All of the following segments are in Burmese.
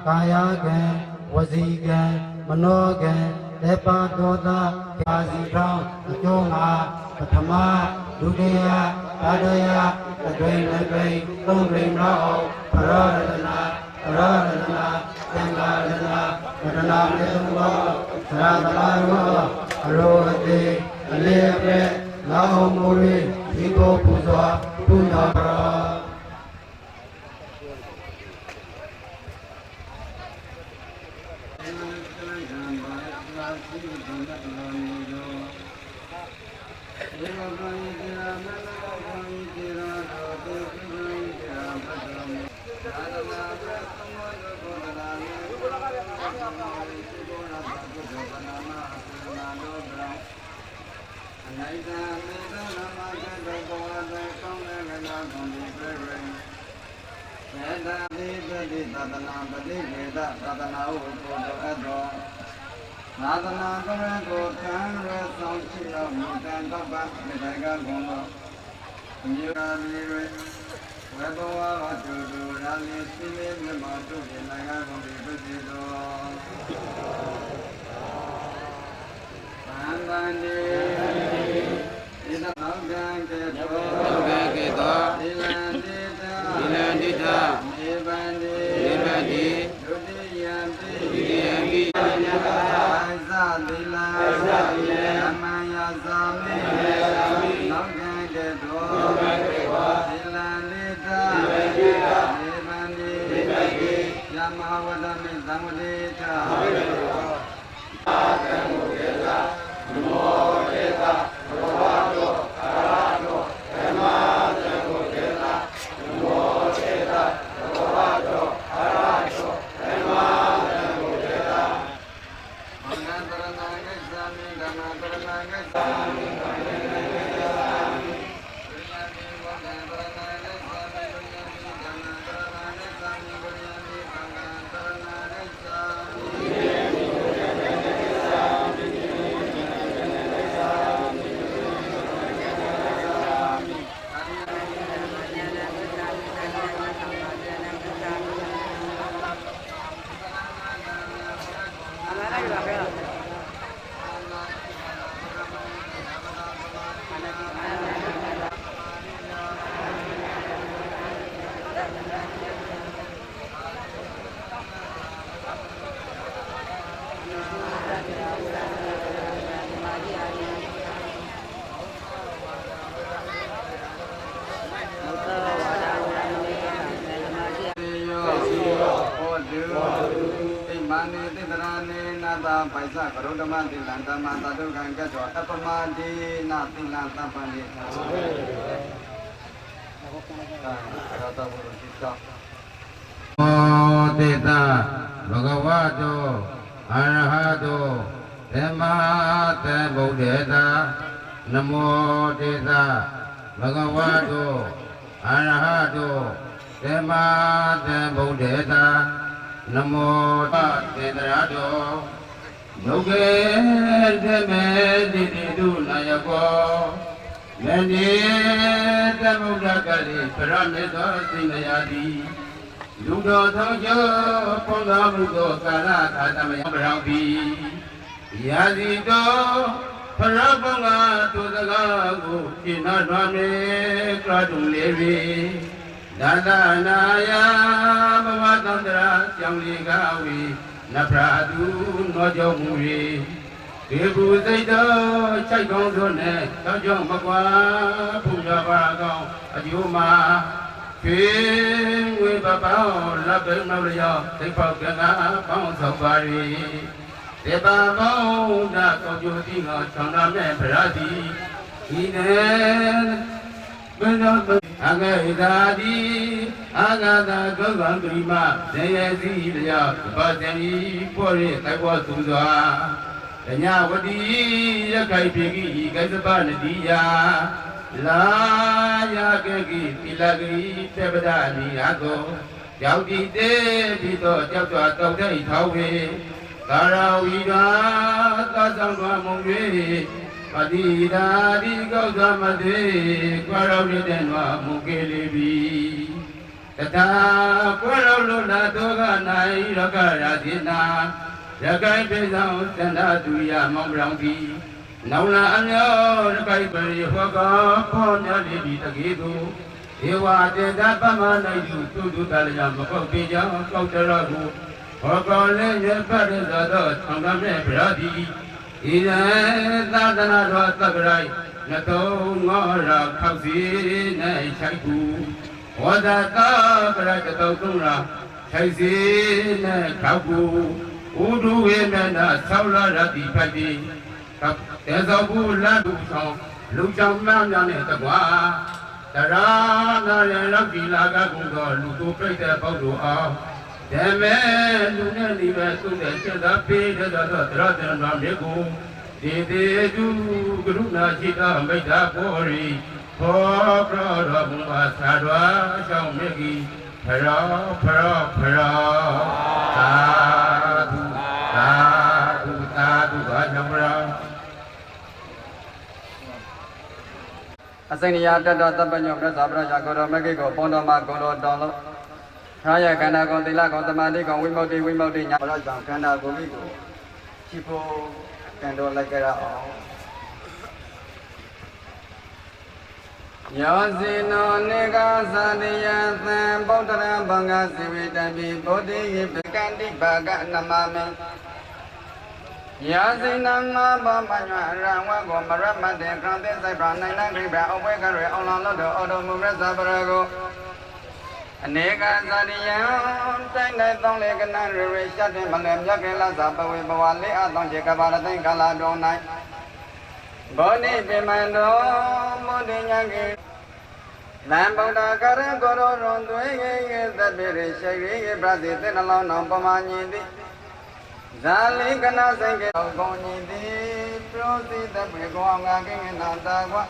ကာယကံဝစီကံမနောကံတေပါသောတာပါစီထောင်းအကျိုးမှာပထမဒုတိယတတိယအတွင်နှစ်တွင်သုံးတွင်နောက်ပရောရတနာပရောရတနာသံဃာရတနာဝတနာမေသုံးသောသရသမာရောအရောအတိအလေးအပြည့်လောင်းမူရီဒီကိုပူဇော်ပူဇော်တော်သာသနာပတိဝေဒသာသနာဟုကိုတော်အပ်တော်သာသနာတော်ကိုခံရဆောင်ရှိတော်မူတဲ့တော့ပါမြေကကုံတော်မြေရာမြေဝေဝေဘောဝါတုတုရာလီစိမေမြမတုပြေနိုင်ငံကုန်ဒီပတိတော်သံဃာနေဣဒမောကံကေတောဣလံတိတာမေဗန္တိဒုတိယံပိညကသာသတိလံသမယသာမေနောကံကေတောဣလံတိတာမေဗန္တိယမဝဒမေသံဝတိတာသံဃုကေသနမောတေသဘဂဝါတောအရဟတောဓမ္မသံဃုကေသနမောတေသဘဂဝါတောအရဟတောဓမ္မသံဃုကေသမင်္ဂတရဏဂစ္ဆာမိဓမ္မတရဏဂစ္ဆာမိဓမ္မတရဏဂစ္ဆာမိဝိညာတိဝကံတရဏဂစ္ဆာမိဝိညာတိဓမ္မတရဏဂစ္ဆာမိဝိညာတိသံဃာတရဏဂစ္ဆာမိဝိညာတိဝကံတရဏဂစ္ဆာပိုက်စကရုဓမ္မတိလံဓမ္မသတုခံကတောအပမတိနာတိလံသဗ္ဗံတိသာရတဝတိတောမောတေတဘဂဝတောအရဟတောဓမ္မတေဗုဒ္ဓေတာနမောတေတဘဂဝတောအရဟတောဓမ္မတေဗုဒ္ဓေတာနမောတေတရတောယုတ်ကေသမေတိတိတုနာယကောယတိသမုဒ္ဒကတိပရမေသောသိနယတိလူတော်သောကျော်ပုံသာမှုသောကာလသာသမယပရောပိယာစီတော်ဖရဘုံကသူစကားကိုရှင်းနာတော်မေကရတုလေးပြီဒါသနာယဘဝတန္တရာကြောင့်လေကဝီနဖရာသူနောကြောင့်မူ၍ဒီဘူစိတ်တော်ခြိုက်ကောင်းတို့နဲ့တောကြောင့်မကွာဖူရပါကောင်းအကျိုးမှာဖြင်းဝေပပောင်းလက်ပိနောက်လျောသိဖောက်ကနာပေါင်းဆောင်ပါ၍တေပါမောင်းနာကောကျိုတိငေါချောင်းနာမဲ့ဗရတိဤနဲ့ဘယ်တော့အငေသာတိအာဂတာကောကံပရိမဒေယစီလျောဘာဇံဤပေါ်ရတိုက်ပေါ်သူစွာဓညဝတိရခိုင်ပြေကိကိစ္စပနတိယလာယကေကိသီလဂရိသေပဒနိယသောယောက်တိတေတိသောကြောက်ကြွတောက်တဲ့ထောက်ဝေကာရဝီရာသဆောင်တော်မုံ၍ပတိဒါတိကောက်သမတေကွာရောရတဲ့နွားမုကေလေးပြီတထာကွာရောလွတ်လာတော့က nay raka radina rakai pesang tanda tuya mambrangki naula anyo rakai pari hoka konya libi takitu ewa tenda pama nayu tutu talya makok bija kau teragu hoka lenye pada zada tanggame beradi ina tadana dua tabrai nato ngora kausi nai chaiku wada tabrai katau tungra chaisi nai kauku udu wemena saula rati pati tezabu ladu chong lu chong mang ne takwa tara na le lakki laga kundo lu tu praite paudu a deme lu ne ni be tu de cheda pe de da tra de na me ku de de du guru na chita maida pori pho pra ra bu ma sa dwa chong me ki phara phara phara sadhu sadhu sadhu ba jamra Asanya tata tapanya prasa prasa koro magi ko pondo ma koro dolo raya kanda ko tila ko tamadi ko wimauti nya prasa kanda ko mi ko chipo kando lagara Yasino nega sadiya tham bodhara banga sivitabi bodhi yipikandi baga namame Yasina ngaba banya rawa go maramade krante sai pranayna gribra owe kare online lodo odo mumrasa parago Aneka sadiya tainai tong le kana re shate malem yake la sa pawe bawale atong je kabara tain kala donai Bodhi pimando bodhi nyage Nam Buddha Karan Goro Rondwe Tabiri Shagri Brati Tinalon Pamanyidi Zali Kana Senge Gonidi Prosi Tapigonga King Nandagua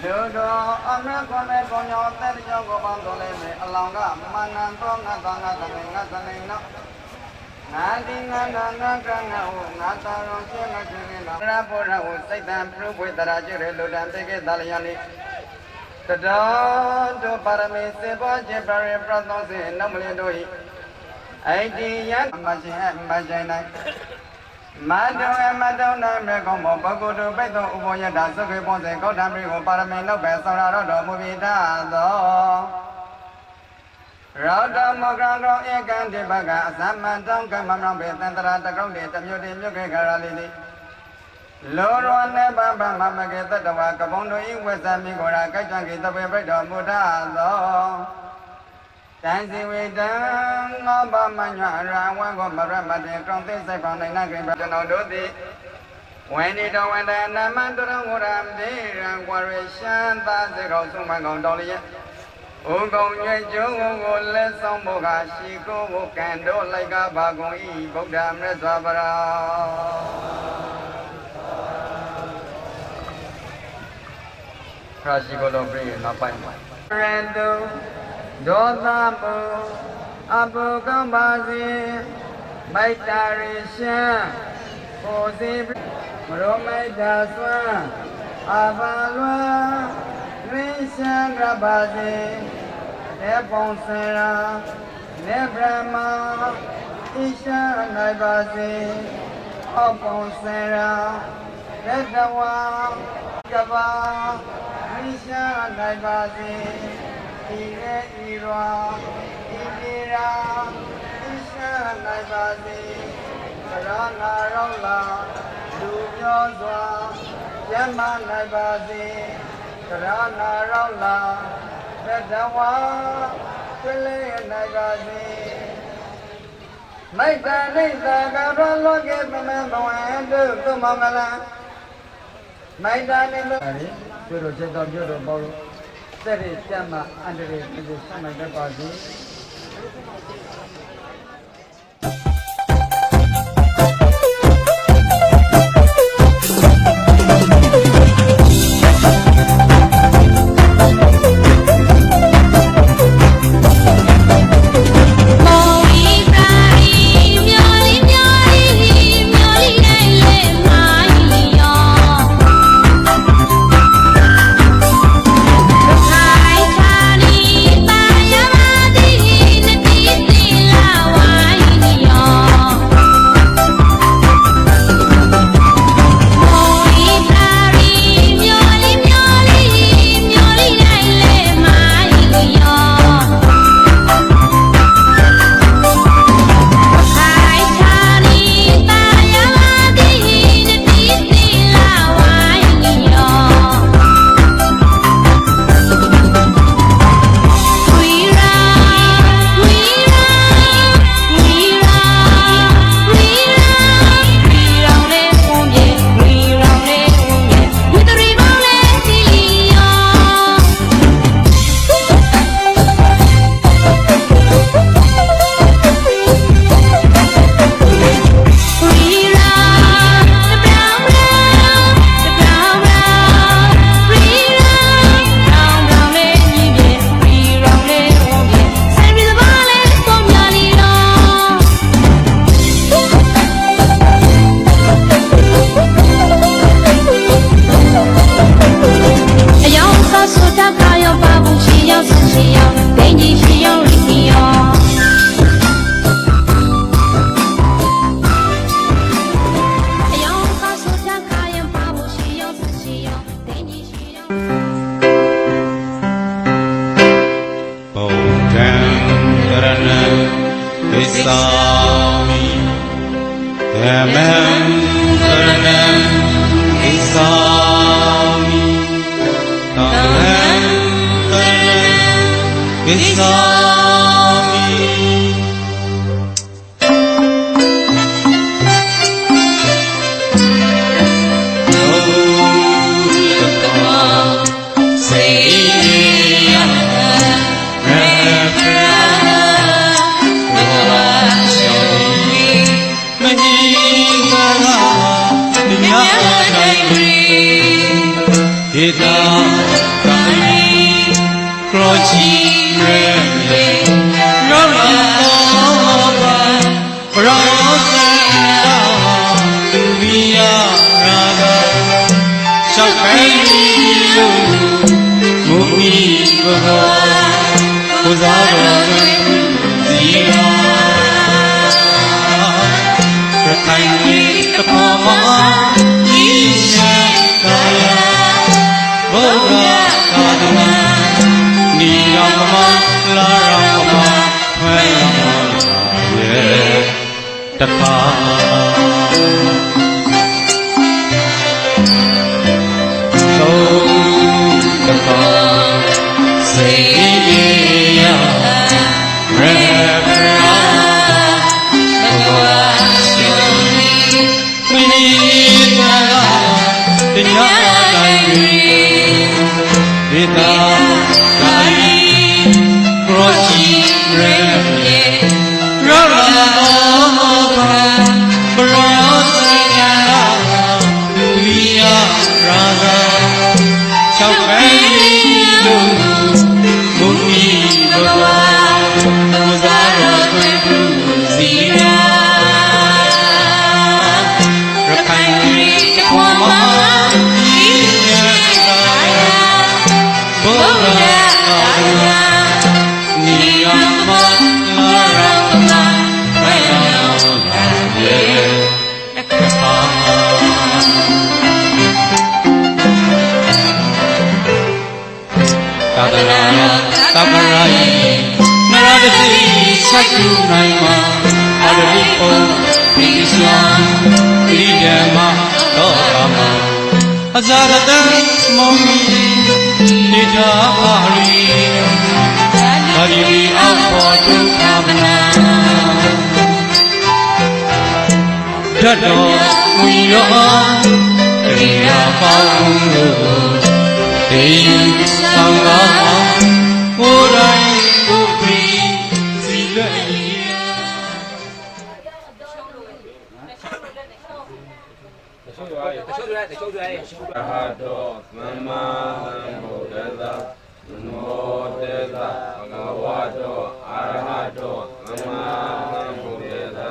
Dodo Amra Kone Konyo Terjo Gobandole Alanga Manantonga Tanga Talinga Talina Nadi Nana Grana Nataro Shema Chirina Rapora Satan Proof with the Rajiri Ludan Teke Daliani Tada do parame seba jebare prato se namle doi aidiya majai mado na me ko mo bagodo beto uboya da sakhe ponse ko dhamri ko parame no be sara ro do mubita do Rauda Mogrando Ekandi Baga Samantong Kamam Be Tantara Takong de Tamuti Muke Karalini Loro Neba Mamageta Tawa Kabondo Iwesami Gora Kachangi Tabe Bredo Mudalo Tansi Widang Obamanya Rawango Maramadi Kronte Sepon Nagri Bratano Dodi When it went and Namandura Muram de Ranguarishan Tazero Sumangon Dolia Ugong Yeju Lesson Bogashiko Kando Lega Bagon E Bogdam Resabara Prashigolo Bri Napai Rando Dodabu Abu Gambazi Maitarishan Ozi Romai Daswa Avalwa Rishan Rabazi Nebonsera Nebrama Isha Naibazi Oponsera Nedawa Gaba Risha Naibazi Ire Ira Idira Isha Naibazi Karana Rola Dubiyozwa Yama Naibazi Karana Rola Nedawa Pele Naibazi Maita Nita Gabra Loke Pamembawandu Tumamala Maita Nita Puro Cheto Puro Bolo Seri Chama Andre Nisi Samaita Pasi Hi, Charlie, bye, Amadi. Gissami Dhammam Saranam Gissami Dhammam Saranam Gissami Kita kami kroci reme Ramadan Prasada Dunia Raga Sakai lu Mumi Bahwa Kuzara Dia Rakai Kepama Isya Kaya Boga Kaduna Niyama Larama Mayama Ye Taka So Taka Seya Rebra Boga Shoni Minita Kita kami kroci reme Ramadan Prasada Dunia Raga Sampai itu Bumi Bahwa Muzara Zina Rekai Kepama Tabarai Naradasi Satu Naima Adalipo Islam Lidema Torama Azadatan Momi Nidahari Hadiri Apotu Kamna Dado Muyo Kriya Paungu Deyu Sangama Urai Upri Silaiya Arahado Samma Sambuddhassa Namo Tassa Bhagavato Arahato Samma Sambuddhassa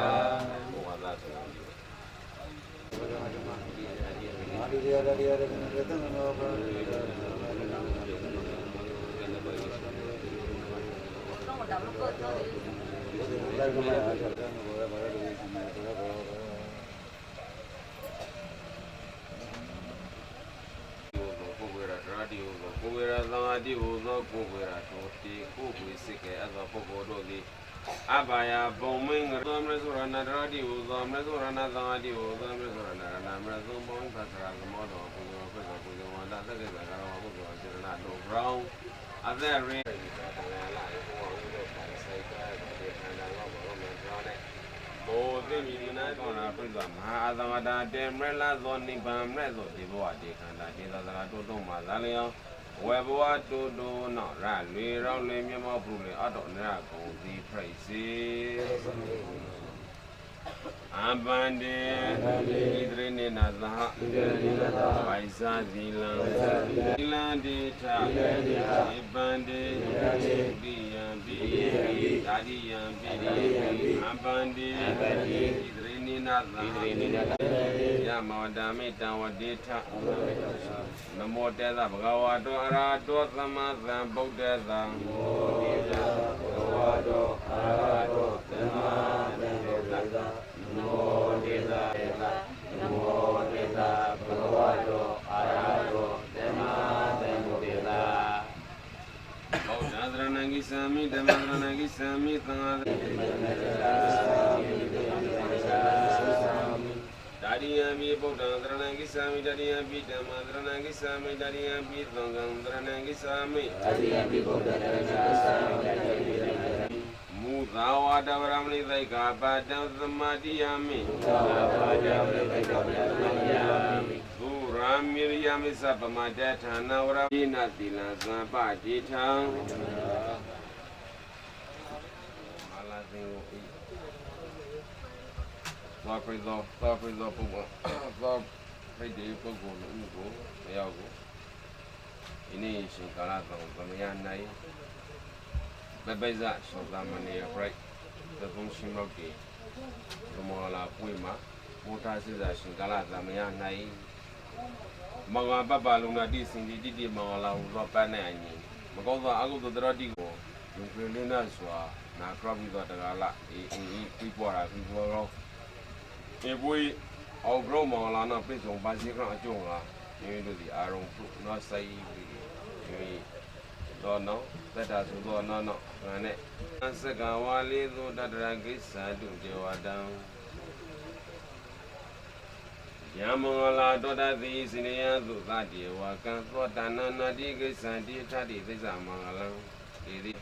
Abaya bombing Ramresurana Radio, Ramresurana Radio, Ramresurana, Ramresumbong, Pasra, the model, Puyo, the ground. As there rain, more than you not on a prison. Azamada, Demrella, Zoni, Bamrezo, Divoa, Dicanda, Toto Mazalio. Webwa to do not rally round me more probably I don't know the prices. Abandon Idrin Naza Vaisa Zila Ilandita Ibandi Diambi Daddy Abandi Idrin Naza Yamadami Tower Data Namo Tessa Bhagavato Arahato Samma Sambuddhassa Bhagavato Arahato Samma Sambuddhassa Namo Tessa Bhagavato Arahato Samma Sambuddhassa Bauddha Sami Dhamma Sami Sangha ဒါရိယံပိဗုဒ္ဓံသရဏံဂစ္ဆာမိဒါရိယံပိဓမ္မံသရဏံဂစ္ဆာမိဒါရိယံပိသံဃံသရဏံဂစ္ဆာမိဒါရိယံပိဗုဒ္ဓံသရဏံဂစ္ဆာမိဒါရိယံပိသံဃံမုသာဝါဒဗရမဏိသိက္ခာပတံသမာတိယမိမုသာဝါဒဗရမဏိသိက္ခာပတံသမာတိယမိသုရာမိရိယမိသဗ္ဗမတဌာနဝရပိနတိလံသံပတိထံမာလာသင်္ကိုသွားပြသောပုဂ္ဂိုလ်သွားဖိတ်တဲ့ပုဂ္ဂိုလ်လူကိုမရောက်ဘူးဒီနေ့ရှင်ကာလတော်သမယနိုင်ဘယ်ပိဇာရှောသမနေပရိုက်သဘုံရှင်မောက်တီဘမောလာပွေမှာမောတာစစ်စာရှင်ကာလသမယနိုင်မင်္ဂပပလုံနာတိစင်တိတိမင်္ဂလာဟူသောပန်းနိုင်အညီမကောင်းသောအကုသိုလ်တရတိကိုယုံကြည်လင်းနာစွာနာကရပြီးသောတကားလအေးပြီးပွားတာပြီးပွားတော့ေပွေအောက်ရောမောလာနာပြေဆုံးပါစီကအကျုံးလားဒီလိုဒီအာရုံပုနော်ဆိုင်ပြီးဒီတော့နော်သက်တာဆိုတော့နော်ငါနဲ့စကဝါလေးသောတတရကိစ္စတုဒေဝတံယမင်္ဂလာတောတတိစိနေယသုသတေဝကံသောတဏနာတိကိစ္စတိထတိသိစ္စာမင်္ဂလံဒီ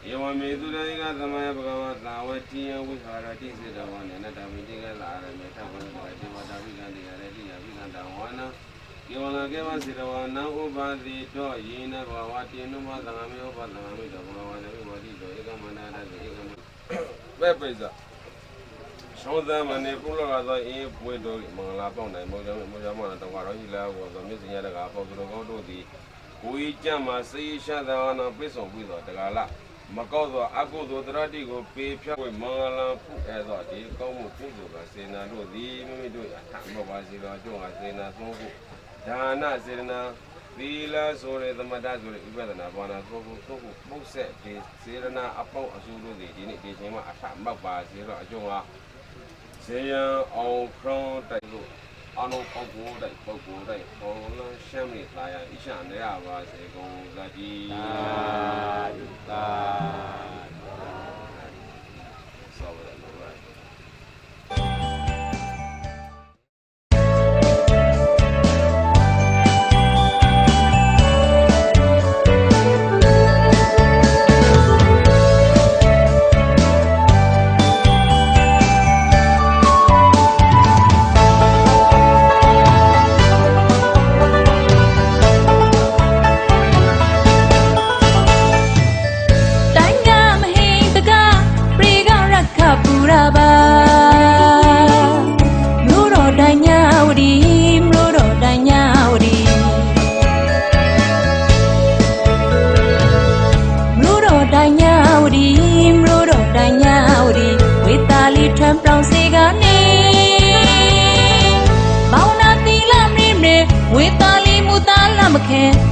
ယေဝမေသူရေကသမယဘဂဝတာဝတိယဝိဟာရတိစေတဝနေနတမိတိကလာရမေထဝန္တဝတိဝတာဝိကံတိရတိယဝိကံတဝနာကေဝလကေဝစေတဝနာဥပါတိတောယေနဘဝတိနုမသံဃမေဥပသံဃမေတောဘဂဝနေဝိတိတောဧကမန္တရတိဧကမပဲပိဇာရှောသမနေပုလောကသောအေးပွေတော်မင်္ဂလာပေါင်းနိုင်မောဇမောဇမနာတဝါရောဟိလာကိုသောမြစ်စင်ရတကာပေါသူတော်ကောင်းတို့သည်ကိုဤကြမှာစေရှာသဝနာပြည့်စုံပြီးသောတကားလမကောက်သောအကုသိုလ်တရတိကိုပေဖြတ်ဝေမင်္ဂလာဖုအဲသောဒီကောင်းမှုပြုစုသောစေနာတို့သည်မိမိတို့အထမပါစီသောအကျိုးငါစေနာသုံးခုဒါနစေနာသီလဆိုရသမထဆိုရဥပဒနာဘာနာသုံးခုပုတ်ဆက်ဒီစေရနာအပေါင်းအစုတို့သည်ဒီနေ့ဒီချိန်မှာအထမပါစီသောအကျိုးငါစေယံအောင်ခရုံးတိုက်လို့အနုပုဂ္ဂိုလ်တိုက်ဘောလုံးရှမ်းမြေသားရဣရှနေရပါစေကုန်သတည်းသာဆောဝရလောရ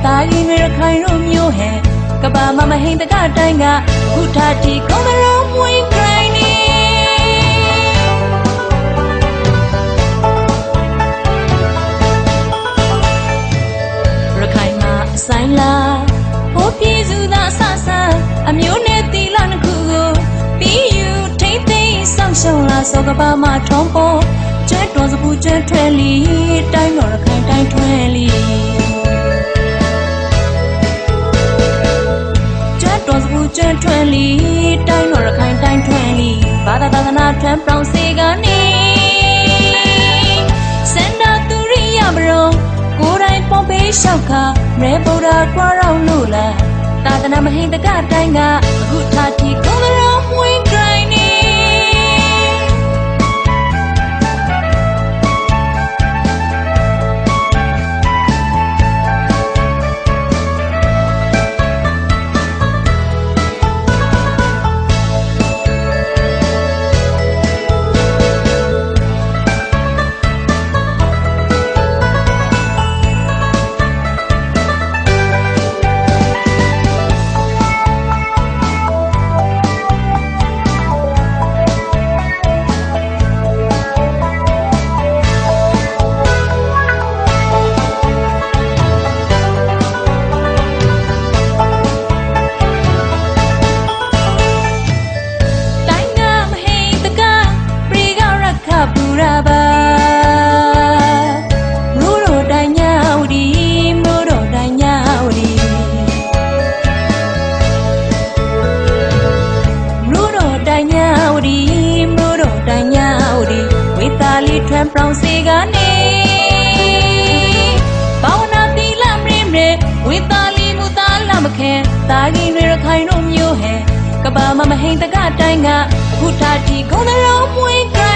တာရင်ရခိုင်ရိုးမျိုးဟဲ့ကဘာမမဟိန်တကတိုင်းကခုထာတီကောင်းတော်မွေးခိုင်းနေရခိုင်မှာအဆိုင်လာဘိုးပြည်စုသာဆဆအမျိုးနဲ့တီလာနှစ်ခုကိုပြီးယူထိမ့်သိမ်းဆောင်ရှောင်းလာစောကဘာမထုံးပေါ်ကျွဲတော်စပူကျွဲထွဲလီတိုင်းတော်ရခိုင်တိုင်းထွဲလီတော်စပူကျွန်းထွန်းလီတိုင်းတော်ရခိုင်တိုင်းထွန်းလီဘာသာသာသနာထွန်းပြောင်းစေကနေစန္ဒသူရိယမရောကိုယ်တိုင်ပေါပေးလျှောက်ခါရဲဗုဒ္ဓကွာရောက်လို့လားသာသနာမဟိတကတိုင်းကအခုထာတီကောင်းတော်မွေးခိုင်းနေ ဒီမြို့တော်တန်ညာဦးဒီဝေသာလီထွန်းပြောင်းစေကနေဘာဝနာတိလမင်းမေဝေသာလီမူသားလမခဲတာကြီးတွေရခိုင်တို့မျိုးဟဲကဘာမမဟိန်တကတိုင်းကအခုထာတီကုန်းတော်မွေးက